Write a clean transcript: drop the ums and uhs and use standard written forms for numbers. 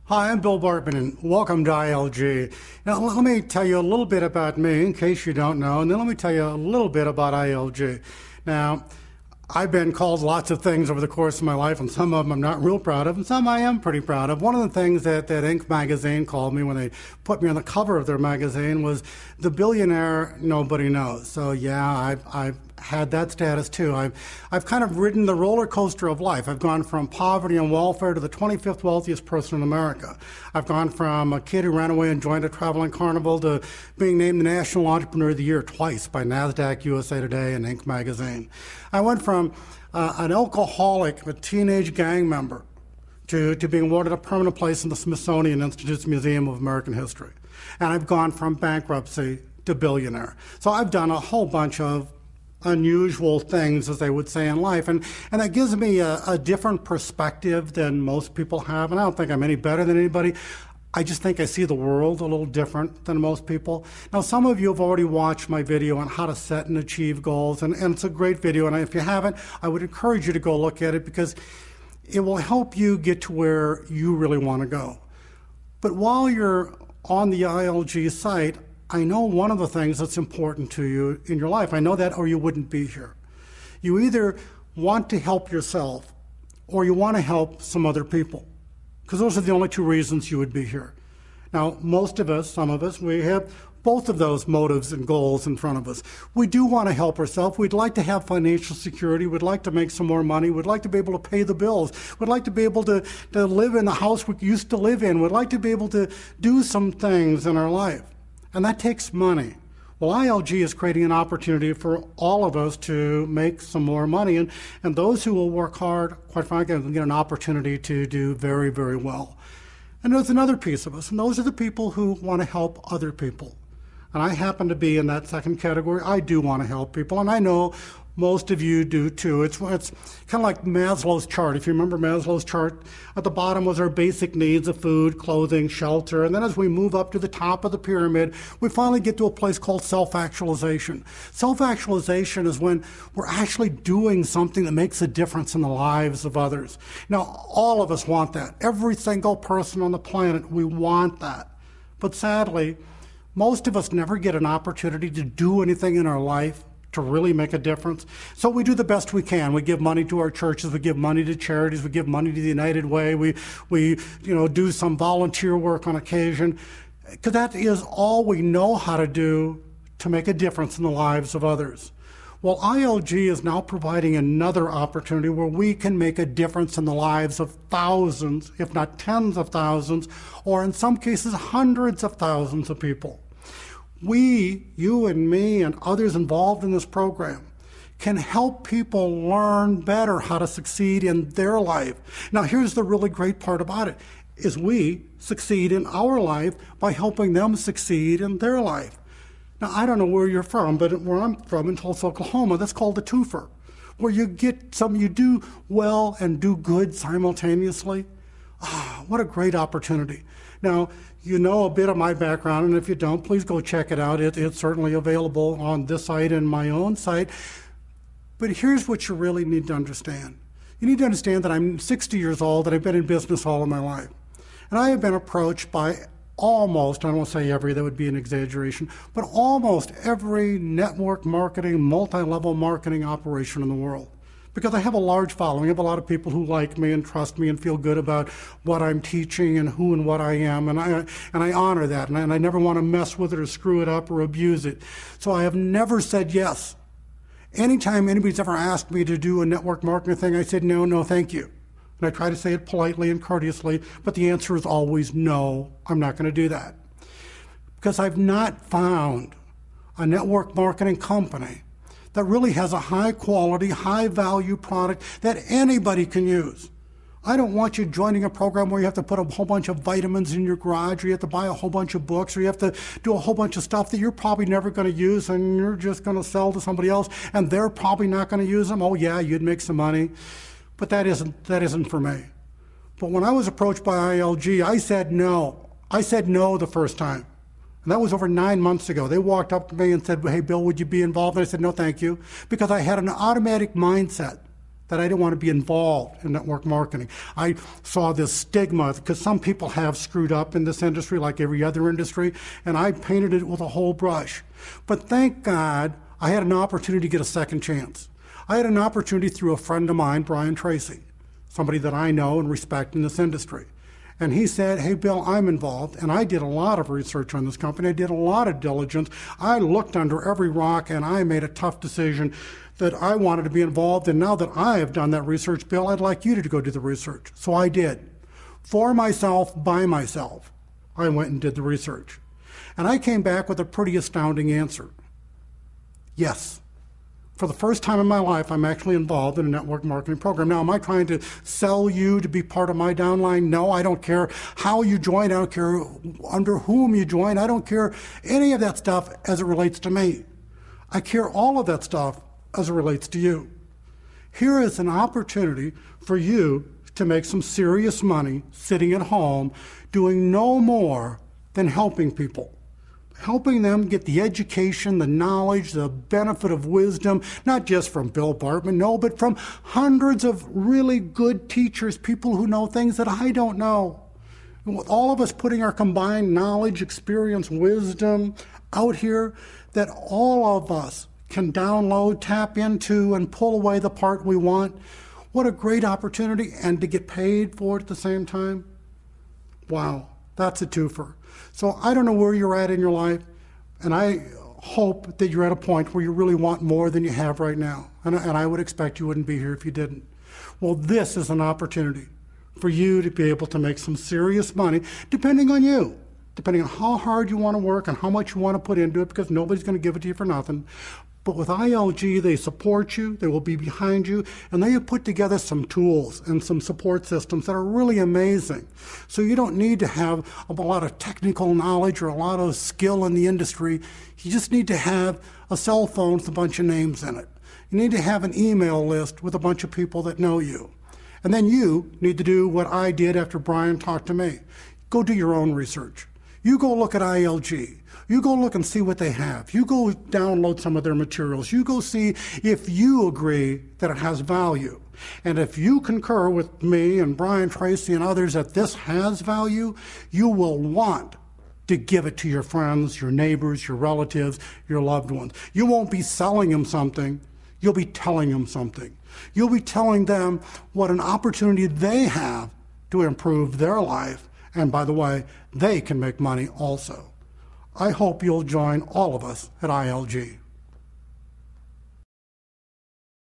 Hi, I'm Bill Bartmann, and welcome to ILG. Now, let me tell you a little bit about me, in case you don't know, and then let me tell you a little bit about ILG. Now, I've been called lots of things over the course of my life, and some of them I'm not real proud of, and some I am pretty proud of. One of the things that Inc. magazine called me when they put me on the cover of their magazine was the billionaire nobody knows. So yeah, I've had that status too. I've kind of ridden the roller coaster of life. I've gone from poverty and welfare to the 25th wealthiest person in America. I've gone from a kid who ran away and joined a traveling carnival to being named the National Entrepreneur of the Year twice by NASDAQ, USA Today, and Inc. magazine. I went from an alcoholic, a teenage gang member, to being awarded a permanent place in the Smithsonian Institute's Museum of American History. And I've gone from bankruptcy to billionaire. So I've done a whole bunch of unusual things, as they would say, in life. And that gives me a different perspective than most people have. And I don't think I'm any better than anybody. I just think I see the world a little different than most people. Now, some of you have already watched my video on how to set and achieve goals, and it's a great video. And if you haven't, I would encourage you to go look at it because it will help you get to where you really want to go. But while you're on the ILG site, I know one of the things that's important to you in your life. I know that, or you wouldn't be here. You either want to help yourself or you want to help some other people, because those are the only two reasons you would be here. Now, most of us, some of us, we have both of those motives and goals in front of us. We do want to help ourselves. We'd like to have financial security. We'd like to make some more money. We'd like to be able to pay the bills. We'd like to be able to live in the house we used to live in. We'd like to be able to do some things in our life. And that takes money. Well, ILG is creating an opportunity for all of us to make some more money. And those who will work hard, quite frankly, will get an opportunity to do very, very well. And there's another piece of us, and those are the people who want to help other people. And I happen to be in that second category. I do want to help people, and I know most of you do too. It's kind of like Maslow's chart. If you remember Maslow's chart, at the bottom was our basic needs of food, clothing, shelter. And then as we move up to the top of the pyramid, we finally get to a place called self-actualization. Self-actualization is when we're actually doing something that makes a difference in the lives of others. Now, all of us want that. Every single person on the planet, we want that. But sadly, most of us never get an opportunity to do anything in our life to really make a difference. So we do the best we can. We give money to our churches, we give money to charities, we give money to the United Way, we do some volunteer work on occasion, because that is all we know how to do to make a difference in the lives of others. Well, ILG is now providing another opportunity where we can make a difference in the lives of thousands, if not tens of thousands, or in some cases hundreds of thousands of people. We, you and me and others involved in this program, can help people learn better how to succeed in their life. Now, here's the really great part about it, is we succeed in our life by helping them succeed in their life. Now, I don't know where you're from, but where I'm from in Tulsa, Oklahoma, that's called a twofer, where you do well and do good simultaneously. What a great opportunity. Now, you know a bit of my background, and if you don't, please go check it out. It's certainly available on this site and my own site. But here's what you really need to understand. You need to understand that I'm 60 years old and I've been in business all of my life. And I have been approached by almost, I won't say every, that would be an exaggeration, but almost every network marketing, multi-level marketing operation in the world. Because I have a large following. I have a lot of people who like me and trust me and feel good about what I'm teaching and who and what I am, and I honor that, and I never want to mess with it or screw it up or abuse it. So I have never said yes. Anytime anybody's ever asked me to do a network marketing thing, I said no, thank you. And I try to say it politely and courteously, but the answer is always no, I'm not going to do that. Because I've not found a network marketing company that really has a high quality, high value product that anybody can use. I don't want you joining a program where you have to put a whole bunch of vitamins in your garage, or you have to buy a whole bunch of books, or you have to do a whole bunch of stuff that you're probably never going to use and you're just going to sell to somebody else and they're probably not going to use them. Oh yeah, you'd make some money. But that isn't for me. But when I was approached by ILG, I said no. I said no the first time. And that was over 9 months ago. They walked up to me and said, hey, Bill, would you be involved? And I said, no, thank you. Because I had an automatic mindset that I didn't want to be involved in network marketing. I saw this stigma because some people have screwed up in this industry like every other industry, and I painted it with a whole brush. But thank God I had an opportunity to get a second chance. I had an opportunity through a friend of mine, Brian Tracy, somebody that I know and respect in this industry. And he said, hey, Bill, I'm involved, and I did a lot of research on this company. I did a lot of diligence. I looked under every rock, and I made a tough decision that I wanted to be involved. And now that I have done that research, Bill, I'd like you to go do the research. So I did. For myself, by myself, I went and did the research. And I came back with a pretty astounding answer. Yes. For the first time in my life, I'm actually involved in a network marketing program. Now, am I trying to sell you to be part of my downline? No, I don't care how you join. I don't care under whom you join. I don't care any of that stuff as it relates to me. I care all of that stuff as it relates to you. Here is an opportunity for you to make some serious money sitting at home, doing no more than helping people. Helping them get the education, the knowledge, the benefit of wisdom, not just from Bill Bartmann, no, but from hundreds of really good teachers, people who know things that I don't know. And with all of us putting our combined knowledge, experience, wisdom out here, that all of us can download, tap into, and pull away the part we want. What a great opportunity, and to get paid for it at the same time. Wow, that's a twofer. So I don't know where you're at in your life, and I hope that you're at a point where you really want more than you have right now. And I would expect you wouldn't be here if you didn't. Well, this is an opportunity for you to be able to make some serious money, depending on you, depending on how hard you want to work and how much you want to put into it, because nobody's going to give it to you for nothing. But with ILG, they support you, they will be behind you, and they have put together some tools and some support systems that are really amazing. So you don't need to have a lot of technical knowledge or a lot of skill in the industry. You just need to have a cell phone with a bunch of names in it. You need to have an email list with a bunch of people that know you. And then you need to do what I did after Brian talked to me. Go do your own research. You go look at ILG. You go look and see what they have. You go download some of their materials. You go see if you agree that it has value. And if you concur with me and Brian Tracy and others that this has value, you will want to give it to your friends, your neighbors, your relatives, your loved ones. You won't be selling them something. You'll be telling them something. You'll be telling them what an opportunity they have to improve their life. And by the way, they can make money also. I hope you'll join all of us at ILG.